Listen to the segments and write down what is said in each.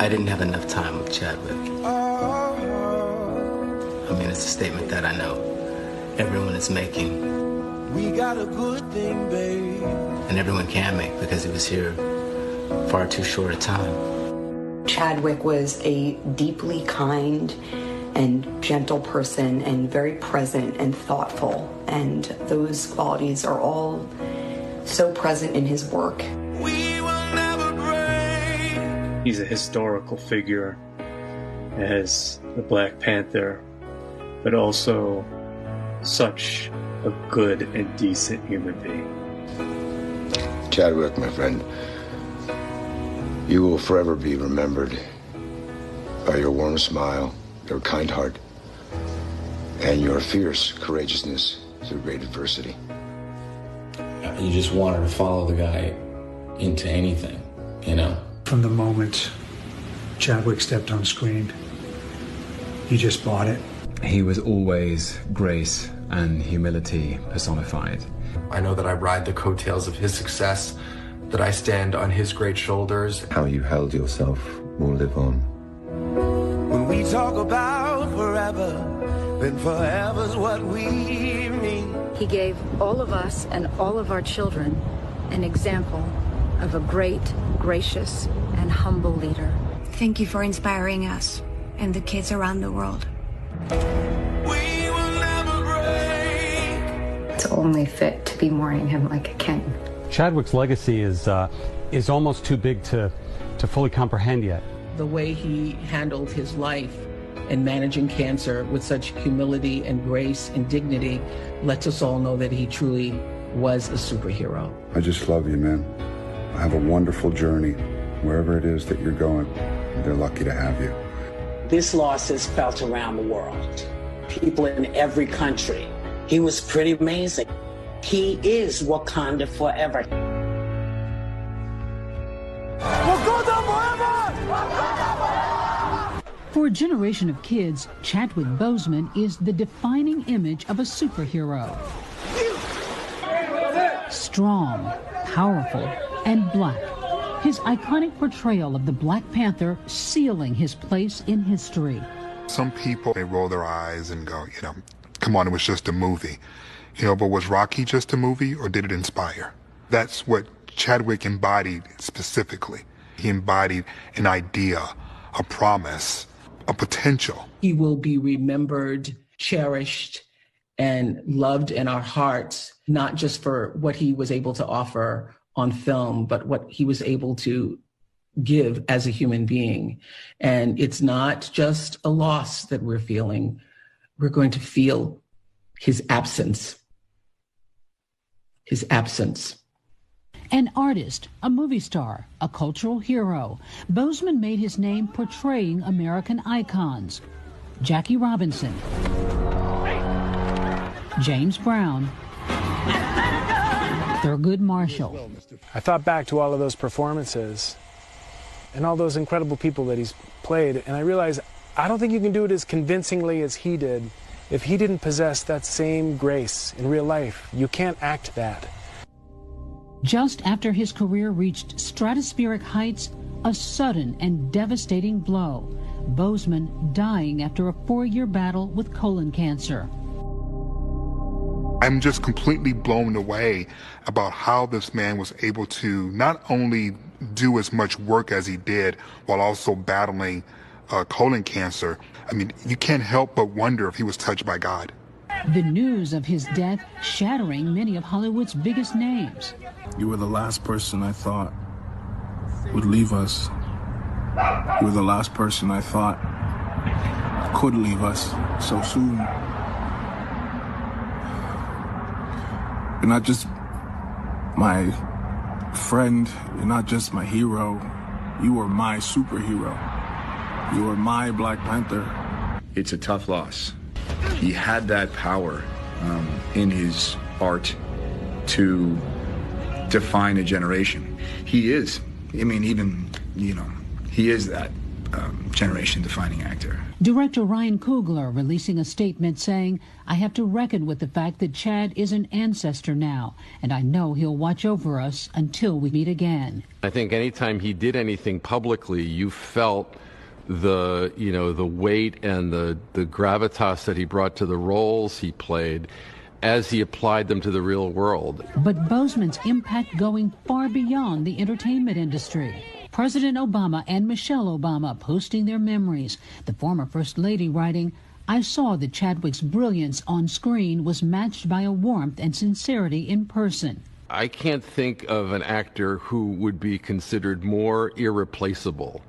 I didn't have enough time with Chadwick. I mean, it's a statement that I know everyone is making. We got a good thing, babe. And everyone can make, because he was here far too short a time. Chadwick was a deeply kind and gentle person, and very present and thoughtful. And those qualities are all so present in his work. We will never break. He's a historical figure as the Black Panther, but also such a good and decent human being. Chadwick, my friend, you will forever be remembered by your warm smile, your kind heart, and your fierce courageousness through great adversity. You just wanted to follow the guy into anything, you know? From the moment Chadwick stepped on screen, you just bought it. He was always grace and humility personified. I know that I ride the coattails of his success, that I stand on his great shoulders. How you held yourself will live on. When we talk about forever, then forever's what we mean. He gave all of us and all of our children an example of a great, gracious, and humble leader. Thank you for inspiring us and the kids around the world. We will never break. It's only fit to be mourning him like a king. Chadwick's legacy is almost too big to fully comprehend yet. The way he handled his life and managing cancer with such humility and grace and dignity lets us all know that he truly was a superhero. I just love you, man. Have a wonderful journey. Wherever it is that you're going, they're lucky to have you. This loss is felt around the world. People in every country. He was pretty amazing. He is Wakanda forever. Wakanda forever! For a generation of kids, Chadwick Boseman is the defining image of a superhero. Strong, powerful, and black. His iconic portrayal of the Black Panther sealing his place in history. Some people, they roll their eyes and go, come on, it was just a movie. But was Rocky just a movie, or did it inspire? That's what Chadwick embodied specifically. He embodied an idea, a promise, a potential. He will be remembered, cherished, and loved in our hearts, not just for what he was able to offer on film, but what he was able to give as a human being. And it's not just a loss that we're feeling. We're going to feel his absence. His absence. An artist, a movie star, a cultural hero, Boseman made his name portraying American icons. Jackie Robinson, James Brown, Thurgood Marshall. I thought back to all of those performances and all those incredible people that he's played, and I realized I don't think you can do it as convincingly as he did if he didn't possess that same grace in real life. You can't act that. Just after his career reached stratospheric heights, a sudden and devastating blow. Boseman dying after a 4-year battle with colon cancer. I'm just completely blown away about how this man was able to not only do as much work as he did while also battling colon cancer. I mean, you can't help but wonder if he was touched by God. The news of his death shattering many of Hollywood's biggest names. You were the last person I thought would leave us. You were the last person I thought could leave us so soon. You're not just my friend, you're not just my hero, you are my superhero. You are my Black Panther. It's a tough loss. He had that power in his art to define a generation. He is. I mean, even, he is that. generation-defining actor. Director Ryan Coogler releasing a statement saying, "I have to reckon with the fact that Chad is an ancestor now, and I know he'll watch over us until we meet again." I think anytime he did anything publicly, you felt the weight and the gravitas that he brought to the roles he played as he applied them to the real world. But Boseman's impact going far beyond the entertainment industry. President Obama and Michelle Obama posting their memories. The former First Lady writing, "I saw that Chadwick's brilliance on screen was matched by a warmth and sincerity in person." I can't think of an actor who would be considered more irreplaceable,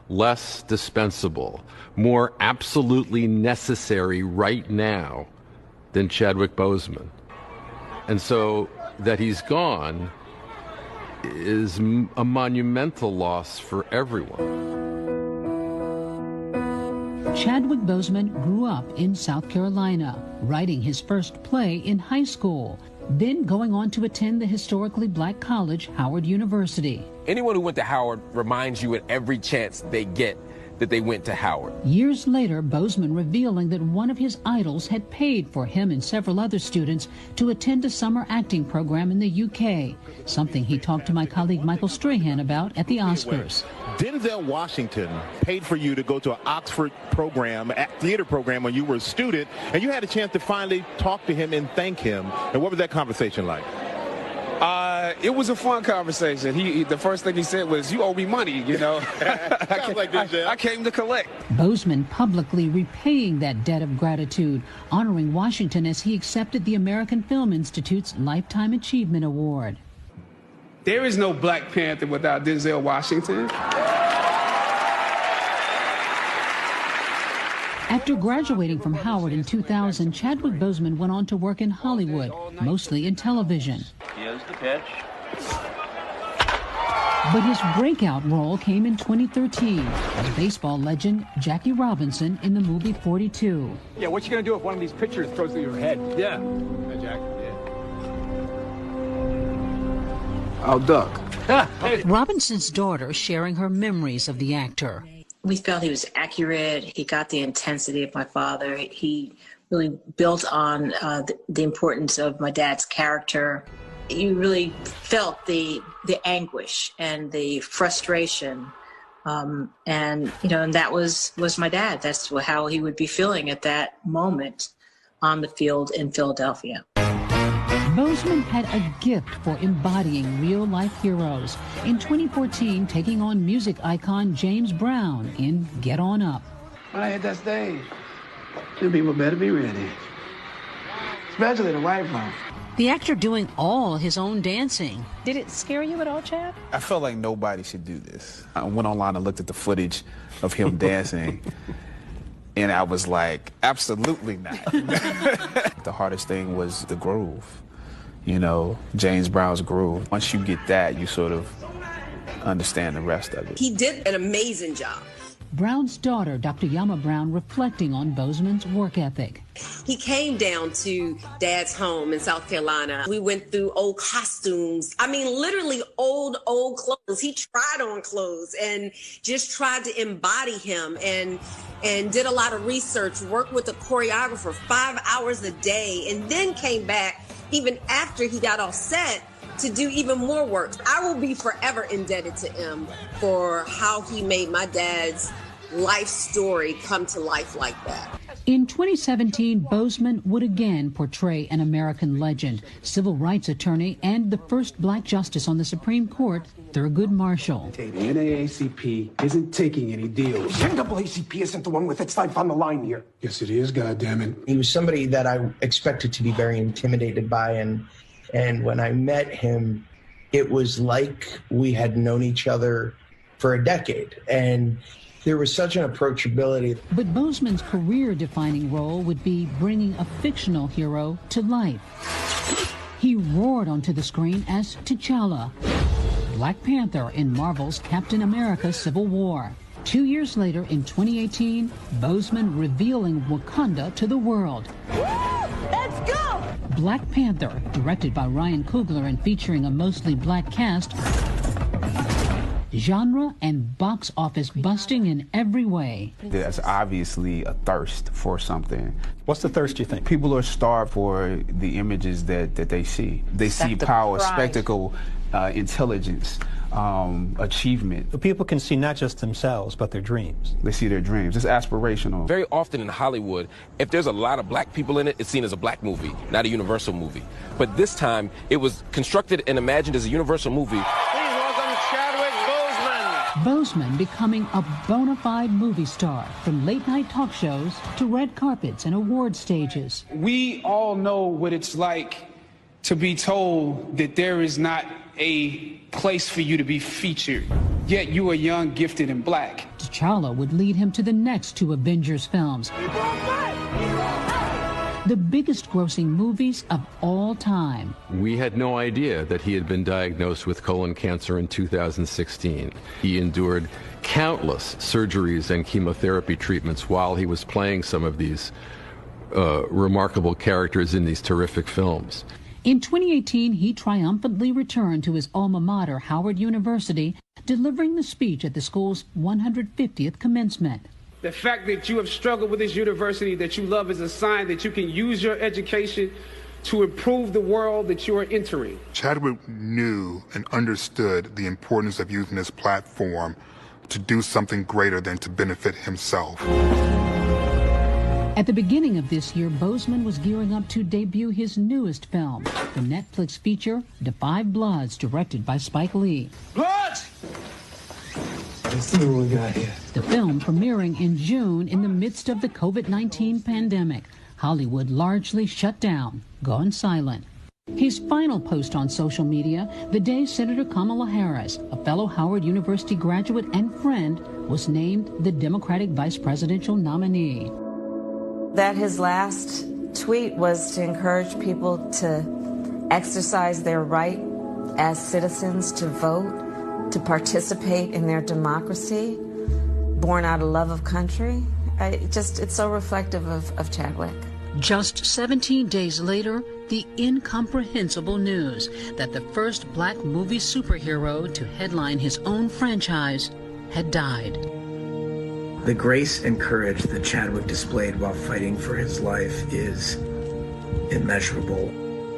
less dispensable, more absolutely necessary right now than Chadwick Boseman. And so that he's gone is a monumental loss for everyone. Chadwick Boseman grew up in South Carolina, writing his first play in high school, then going on to attend the historically black college, Howard University. Anyone who went to Howard reminds you at every chance they get that they went to Howard. Years later, Boseman revealing that one of his idols had paid for him and several other students to attend a summer acting program in the UK, something he talked to my colleague Michael Strahan about at the Oscars. Denzel Washington paid for you to go to an Oxford program, a theater program, when you were a student, and you had a chance to finally talk to him and thank him. And what was that conversation like? It was a fun conversation. The first thing he said was, "You owe me money, you know." I came to collect. Boseman publicly repaying that debt of gratitude, honoring Washington as he accepted the American Film Institute's Lifetime Achievement Award. There is no Black Panther without Denzel Washington. After graduating from Howard in 2000, Chadwick Boseman went on to work in Hollywood, mostly in television. Here's the pitch. But his breakout role came in 2013 as baseball legend Jackie Robinson in the movie 42. Yeah, what you gonna do if one of these pitchers throws through your head? Yeah. Hey, Jack. Yeah. I'll duck. Robinson's daughter sharing her memories of the actor. We felt he was accurate. He got the intensity of my father. He really built on the importance of my dad's character. You really felt the anguish and the frustration, and that was my dad. That's how he would be feeling at that moment on the field in Philadelphia. Boseman had a gift for embodying real-life heroes. In 2014, taking on music icon James Brown in Get On Up. When I hit that stage, you people better be ready. Especially the white folks. The actor doing all his own dancing. Did it scare you at all, Chad? I felt like nobody should do this. I went online and looked at the footage of him dancing, and I was like, absolutely not. The hardest thing was the groove. You know, James Brown's groove. Once you get that, you sort of understand the rest of it. He did an amazing job. Brown's daughter, Dr. Yama Brown, reflecting on Boseman's work ethic. He came down to Dad's home in South Carolina. We went through old costumes. I mean, literally old clothes. He tried on clothes and just tried to embody him and did a lot of research, worked with a choreographer 5 hours a day, and then came back even after he got all set to do even more work. I will be forever indebted to him for how he made my dad's life story come to life like that. In 2017, Boseman would again portray an American legend, civil rights attorney, and the first black justice on the Supreme Court, Thurgood Marshall. The NAACP isn't taking any deals. The NAACP isn't the one with its life on the line here. Yes, it is, goddammit. He was somebody that I expected to be very intimidated by, and when I met him, it was like we had known each other for a decade. And there was such an approachability. But Boseman's career-defining role would be bringing a fictional hero to life. He roared onto the screen as T'Challa, Black Panther in Marvel's Captain America: Civil War. 2 years later, in 2018, Boseman revealing Wakanda to the world. Let's go! Black Panther, directed by Ryan Coogler and featuring a mostly black cast, genre and box office busting in every way. There's obviously a thirst for something. What's the thirst, you think? People are starved for the images that they see. They see power, spectacle, intelligence, achievement. The people can see not just themselves, but their dreams. They see their dreams. It's aspirational. Very often in Hollywood, if there's a lot of black people in it, it's seen as a black movie, not a Universal movie. But this time, it was constructed and imagined as a Universal movie. Please welcome Chadwick Boseman. Boseman becoming a bona fide movie star, from late-night talk shows to red carpets and award stages. We all know what it's like to be told that there is not a place for you to be featured, yet you are young, gifted, and black. T'Challa would lead him to the next two Avengers films, the biggest grossing movies of all time. We had no idea that he had been diagnosed with colon cancer in 2016. He endured countless surgeries and chemotherapy treatments while he was playing some of these remarkable characters in these terrific films. In 2018, he triumphantly returned to his alma mater, Howard University, delivering the speech at the school's 150th commencement. The fact that you have struggled with this university that you love is a sign that you can use your education to improve the world that you are entering. Chadwick knew and understood the importance of using this platform to do something greater than to benefit himself. At the beginning of this year, Boseman was gearing up to debut his newest film, the Netflix feature, The Five Bloods, directed by Spike Lee. Bloods! Let's see what we got here. The film premiering in June in the midst of the COVID-19 pandemic. Hollywood largely shut down, gone silent. His final post on social media, the day Senator Kamala Harris, a fellow Howard University graduate and friend, was named the Democratic vice presidential nominee. That his last tweet was to encourage people to exercise their right as citizens to vote, to participate in their democracy, born out of love of country. It's so reflective of Chadwick. Just 17 days later, the incomprehensible news that the first black movie superhero to headline his own franchise had died. The grace and courage that Chadwick displayed while fighting for his life is immeasurable.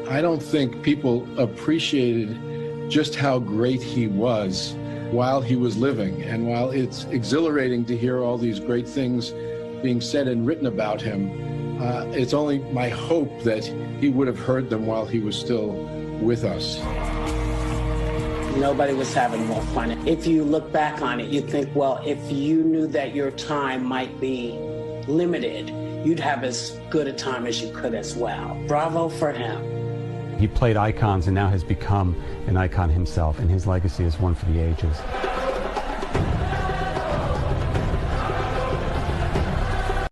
I don't think people appreciated just how great he was while he was living. And while it's exhilarating to hear all these great things being said and written about him, it's only my hope that he would have heard them while he was still with us. Nobody was having more fun. If you look back on it, you think, well, if you knew that your time might be limited, you'd have as good a time as you could as well. Bravo for him. He played icons and now has become an icon himself, and his legacy is one for the ages.